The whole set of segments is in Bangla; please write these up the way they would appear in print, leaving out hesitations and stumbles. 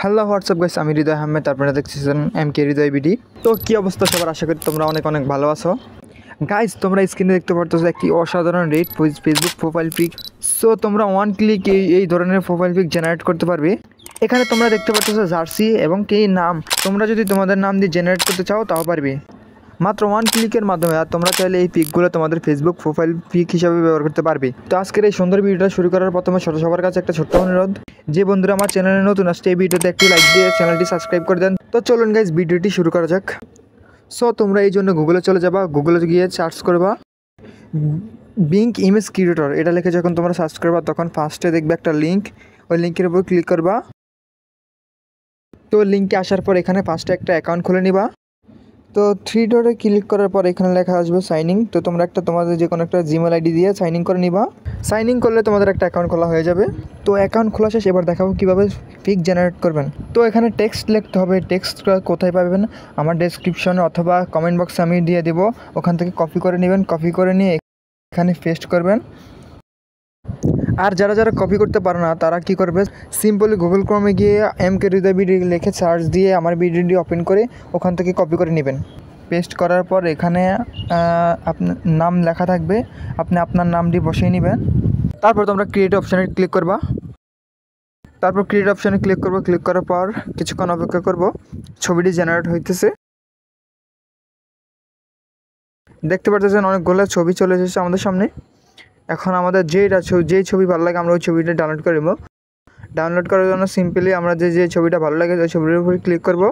হ্যালো হোয়াটসঅ্যাপ গাইস, আমি হৃদয় আহমেদ। আপনারা দেখতেছেন MK হৃদয় বিডি। তো কী অবস্থা সবার, আশা করি তোমরা অনেক অনেক ভালো আছো। গাইস, তোমরা স্ক্রিনে দেখতে পারতেছো একটি অসাধারণ red Facebook profile pic. So তোমরা ওয়ান ক্লিক এই ধরনের প্রোফাইল পিক জেনারেট করতে পারবে। এখানে তোমরা দেখতে পারতেছো জার্সি এবং কি নাম। তোমরা যদি তোমাদের নাম দিয়ে জেনারেট করতে চাও তাও পারবে মাত্র ওয়ান ক্লিকের মাধ্যমে। আর তোমরা চাইলে এই পিকগুলো তোমাদের ফেসবুক প্রোফাইল পিক হিসাবে ব্যবহার করতে পারবে। তো আজকের এই সুন্দর ভিডিওটা শুরু করার প্রথমে সবার কাছে একটা ছোট্ট অনুরোধ, যে বন্ধুরা আমার চ্যানেলে নতুন আসছে এই ভিডিওতে একটি লাইক দিয়ে চ্যানেলটি সাবস্ক্রাইব করে দেন। তো চলুন গাইজ ভিডিওটি শুরু করা যাক। সো তোমরা এই জন্য গুগলে চলে যাবা, গুগলে গিয়ে সার্চ করবা বিং ইমেজ ক্রিয়েটর। এটা লিখে যখন তোমরা সার্চ করবা তখন ফার্স্টে দেখবে একটা লিঙ্ক, ওই লিঙ্কের উপর ক্লিক করবা। তো লিঙ্কে আসার পর এখানে ফার্স্টে একটা অ্যাকাউন্ট খুলে নিবা। তো থ্রি ডটে ক্লিক করার পর এখানে লেখা আসবে সাইন ইন। তো তোমরা তোমাদের যে কোনো একটা জিমেল আইডি দিয়ে সাইন ইন করে নিবা। সাইন ইন করলে তোমাদের একটা অ্যাকাউন্ট খোলা হয়ে যাবে। তো অ্যাকাউন্ট খোলা শেষ, এবার দেখাবো কীভাবে পিক জেনারেট করবেন। তো এখানে টেক্সট লিখতে হবে। টেক্সটটা কোথায় পাবেন? আমার ডেসক্রিপশনে অথবা কমেন্ট বক্সে আমি দিয়ে দেবো, ওখান থেকে কপি করে নেবেন। কপি করে নিয়ে এখানে পেস্ট করবেন। আর যারা কপি করতে পারো না তারা কি করবে, সিম্পলি গুগল ক্রোমে গিয়ে MK হৃদয় বিডি লিখে সার্চ দিয়ে আমার ভিডিওটি ওপেন করে ওখান থেকে কপি করে নেবেন। পেস্ট করার পর এখানে আপনার নাম লেখা থাকবে, আপনি আপনার নামটি বসিয়ে নেবেন। তারপর তোমরা ক্রিয়েট অপশানে ক্লিক করবা। তারপর ক্রিয়েট অপশানে ক্লিক করবো। ক্লিক করার পর কিছুক্ষণ অপেক্ষা করব, ছবিটি জেনারেট হইতেছে। দেখতে পারতেছেন অনেকগুলো ছবি চলে এসেছে আমাদের সামনে। এখন আমাদের যেই ছবি ভালো লাগে আমরা ওই ছবিটা ডাউনলোড করে নেব। ডাউনলোড করার জন্য সিম্পলি আমরা যে ছবিটা ভালো লাগে ওই ছবিটার উপরে ক্লিক করব।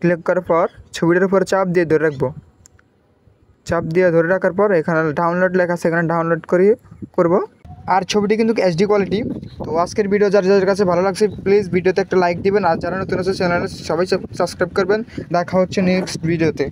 ক্লিক করার পর ছবিটার উপরে চাপ দিয়ে ধরে রাখবো। চাপ দিয়ে ধরে রাখার পর এখানে ডাউনলোড লেখা আছে, এখানে ডাউনলোড করব। আর ছবিটি কিন্তু HD কোয়ালিটি। তো আজকের ভিডিও যার কাছে ভালো লাগছে প্লিজ ভিডিওতে একটা লাইক দিবেন। আর যারা নতুন আছে চ্যানেলে সবাই সাবস্ক্রাইব করবেন। দেখা হচ্ছে নেক্সট ভিডিওতে।